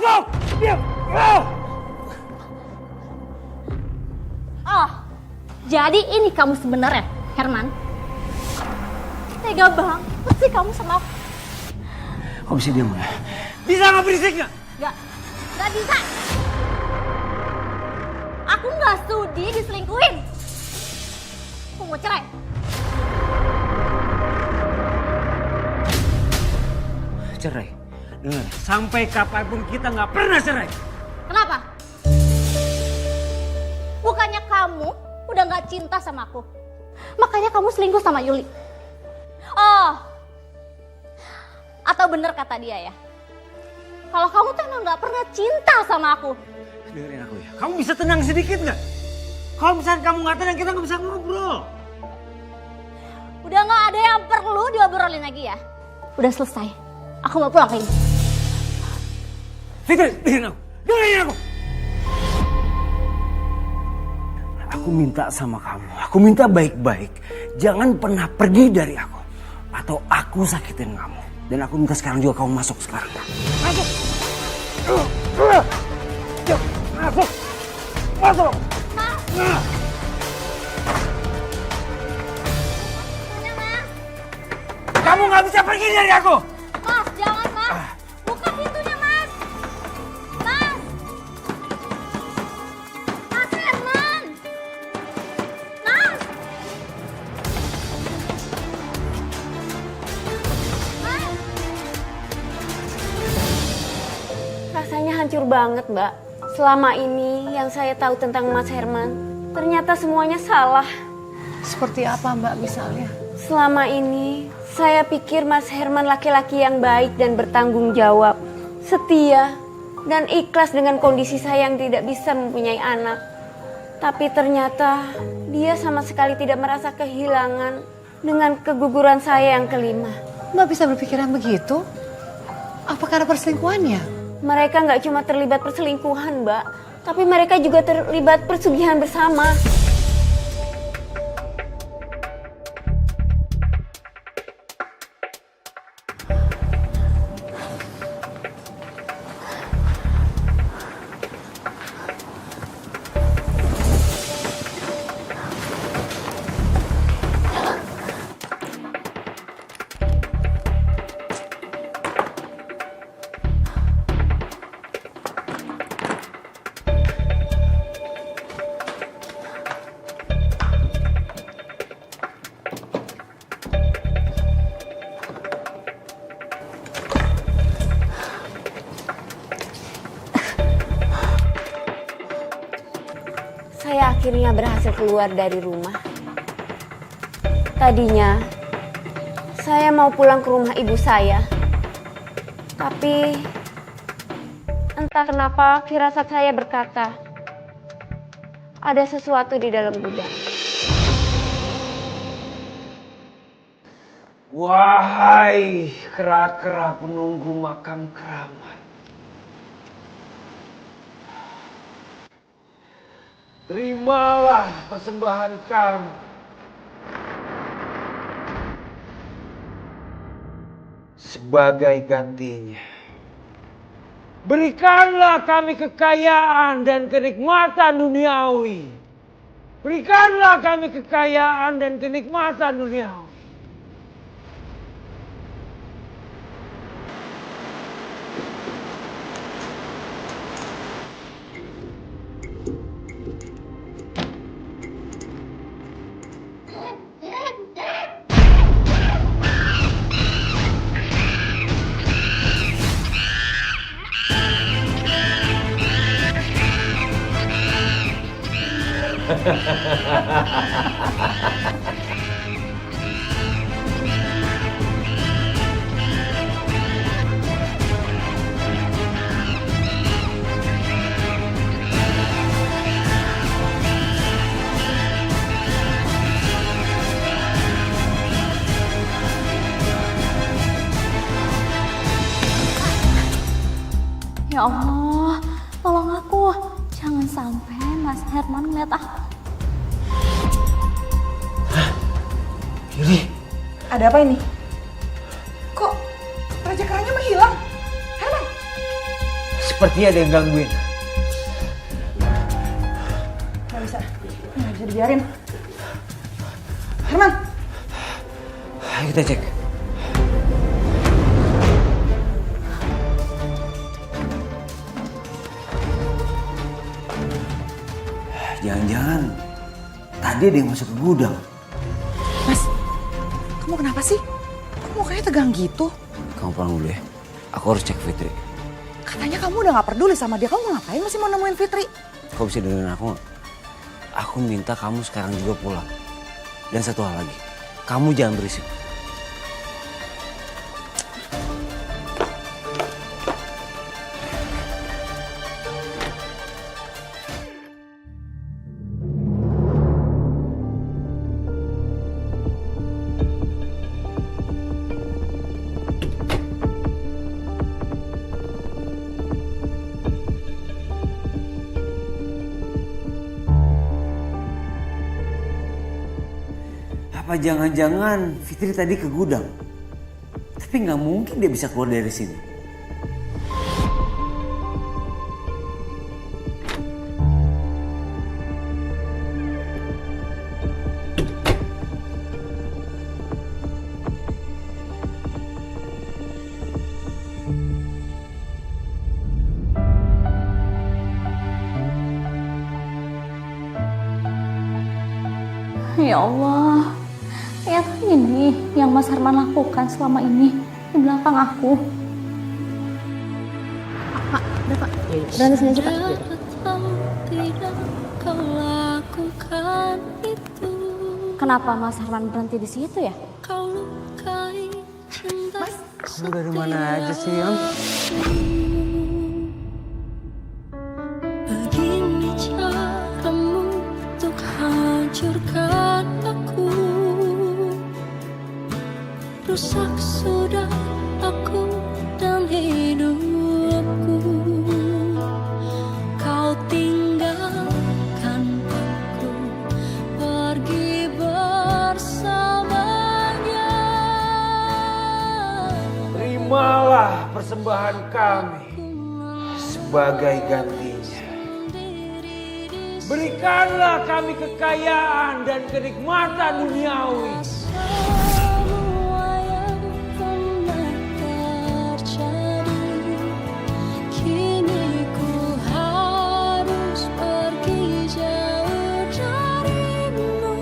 Ngomong! Diam! Oh, jadi ini kamu sebenarnya, Herman? Tega banget sih kamu sama aku. Kok bisa diam ya? Bisa nggak berisik nggak? Nggak bisa. Aku nggak sudi diselingkuhin. Aku mau cerai. Cerai? Dengar, sampai kapanpun kita nggak pernah cerai. Kenapa? Bukannya kamu udah nggak cinta sama aku. Makanya kamu selingkuh sama Yuli. Oh, atau bener kata dia ya? Kalau kamu tuh emang nggak pernah cinta sama aku. Dengerin aku ya. Kamu bisa tenang sedikit nggak? Kalau misalnya kamu nggak tenang, kita nggak bisa ngobrol. Udah nggak ada yang perlu diobrolin lagi ya. Udah selesai. Aku mau pulang lagi. Fitri, dengerin aku. Dengerin aku. Aku minta sama kamu. Aku minta baik-baik. Jangan pernah pergi dari aku. Atau aku sakitin kamu. Dan aku minta sekarang juga kamu masuk sekarang. Masuk. Masuk. Masuk. Mas. Mana, Mas? Kamu nggak bisa pergi dari aku. Mas, jangan, Mas. Buka pintunya, Mas. Mas. Mas Herman. Mas. Mas. Rasanya hancur banget, Mbak. Selama ini yang saya tahu tentang Mas Herman, ternyata semuanya salah. Seperti apa Mbak misalnya? Selama ini saya pikir Mas Herman laki-laki yang baik dan bertanggung jawab, setia, dan ikhlas dengan kondisi saya yang tidak bisa mempunyai anak. Tapi ternyata dia sama sekali tidak merasa kehilangan dengan keguguran saya yang kelima. Mbak bisa berpikiran begitu? Apa karena perselingkuhannya? Mereka nggak cuma terlibat perselingkuhan, Mbak, tapi mereka juga terlibat persugihan bersama. Saya akhirnya berhasil keluar dari rumah. Tadinya, saya mau pulang ke rumah ibu saya. Tapi, entah kenapa firasat saya berkata, ada sesuatu di dalam gudang. Wahai kera-kera penunggu makam keramat. Terimalah persembahan kami. Sebagai gantinya, berikanlah kami kekayaan dan kenikmatan duniawi. Berikanlah kami kekayaan dan kenikmatan duniawi. Ya Allah, tolong aku. Jangan sampai Mas Herman ngeliat aku. Yuli, Ada apa ini? Kok Raja Keranya menghilang? Herman? Sepertinya ada yang gangguin. Nggak bisa dibiarin. Herman! Ayo kita cek. Jangan-jangan tadi ada yang masuk ke gudang. Mas, kamu kenapa sih? Kamu mukanya tegang gitu? Kamu pulang dulu ya. Aku harus cek Fitri. Katanya kamu udah gak peduli sama dia. Kamu mau ngapain masih mau nemuin Fitri? Kau bisa dengerin aku nggak? Aku minta kamu sekarang juga pulang. Dan satu hal lagi, kamu jangan berisik. Apa jangan-jangan Fitri tadi ke gudang? Tapi nggak mungkin dia bisa keluar dari sini. Ya Allah, ternyata ini yang Mas Herman lakukan selama ini di belakang aku. Pak, udah Pak, berhenti sini aja Pak. Kenapa Mas Herman berhenti di situ ya? Mas, Kamu dari mana aja sih, Am? Begini caramu untuk hancurkan aku. Rusak sudah aku dan hidupku. Kau tinggalkan aku pergi bersamanya. Terimalah persembahan kami sebagai gantinya. Berikanlah kami kekayaan dan kenikmatan duniawi. Semua yang pernah terjadi, kini ku harus pergi jauh darimu.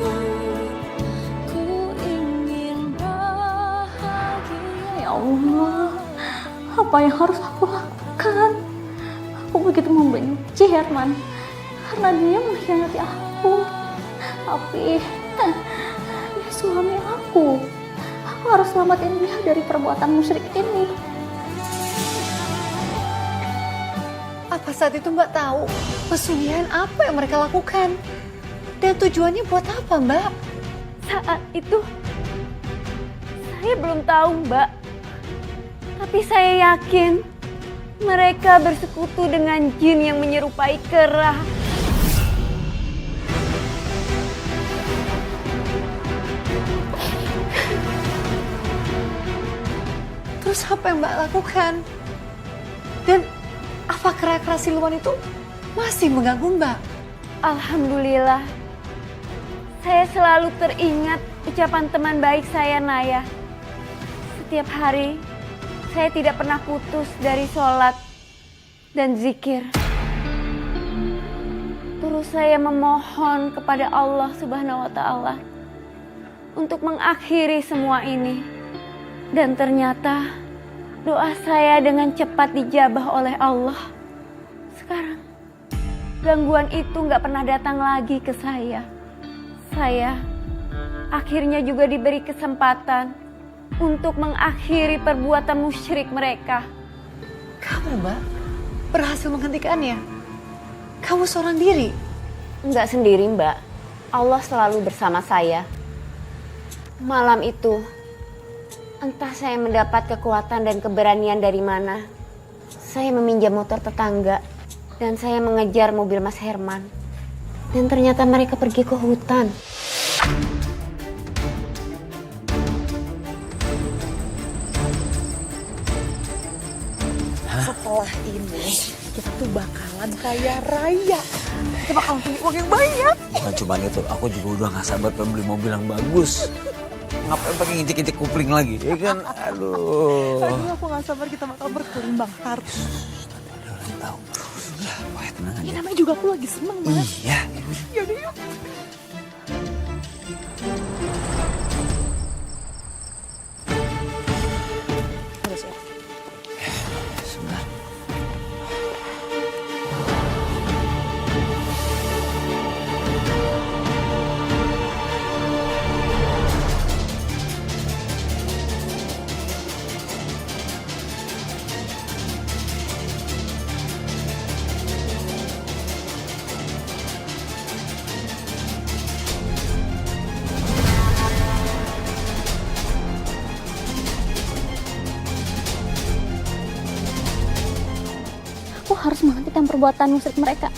Ku ingin bahagia. Ya Allah, apa yang harus aku lakukan? Aku begitu membenci Herman karena dia mengkhianati aku. Tapi dia suami aku. Aku harus selamatin dia dari perbuatan musyrik ini. apa saat itu Mbak tahu pesugihan apa yang mereka lakukan? Dan tujuannya buat apa Mbak? Saat itu saya belum tahu, Mbak. Tapi saya yakin mereka bersekutu dengan jin yang menyerupai kera. Terus apa yang Mbak lakukan? Dan apa kera-kera siluman itu masih mengganggu Mbak? Alhamdulillah, saya selalu teringat ucapan teman baik saya, Naya. Setiap hari, saya tidak pernah putus dari sholat dan zikir. Terus saya memohon kepada Allah Subhanahu wa Ta'ala untuk mengakhiri semua ini. Dan ternyata doa saya dengan cepat dijabah oleh Allah. Sekarang gangguan itu nggak pernah datang lagi ke saya. Saya akhirnya juga diberi kesempatan untuk mengakhiri perbuatan musyrik mereka. Kamu Mbak berhasil menghentikannya? Kamu seorang diri? Nggak sendiri, Mbak. Allah selalu bersama saya. Malam itu, entah saya mendapat kekuatan dan keberanian dari mana. Saya meminjam motor tetangga dan saya mengejar mobil Mas Herman. Dan ternyata mereka pergi ke hutan. Setelah ini kita tuh bakalan kaya raya. Kita bakalan punya uang yang banyak. Bukan cuma itu, aku juga udah gak sabar pengen beli mobil yang bagus. Ngapain pakai ngicik-ngicik kupling lagi, ya kan? Aduh. Aduh, aku gak sabar kita bakal berkelimbang harus. Udah tahu. Udah, pokoknya tenang aja. Ya namanya juga aku lagi seneng banget. Iya. Yaudah yuk. Udah siap. Sebentar. Aku harus menghentikan perbuatan musyrik mereka.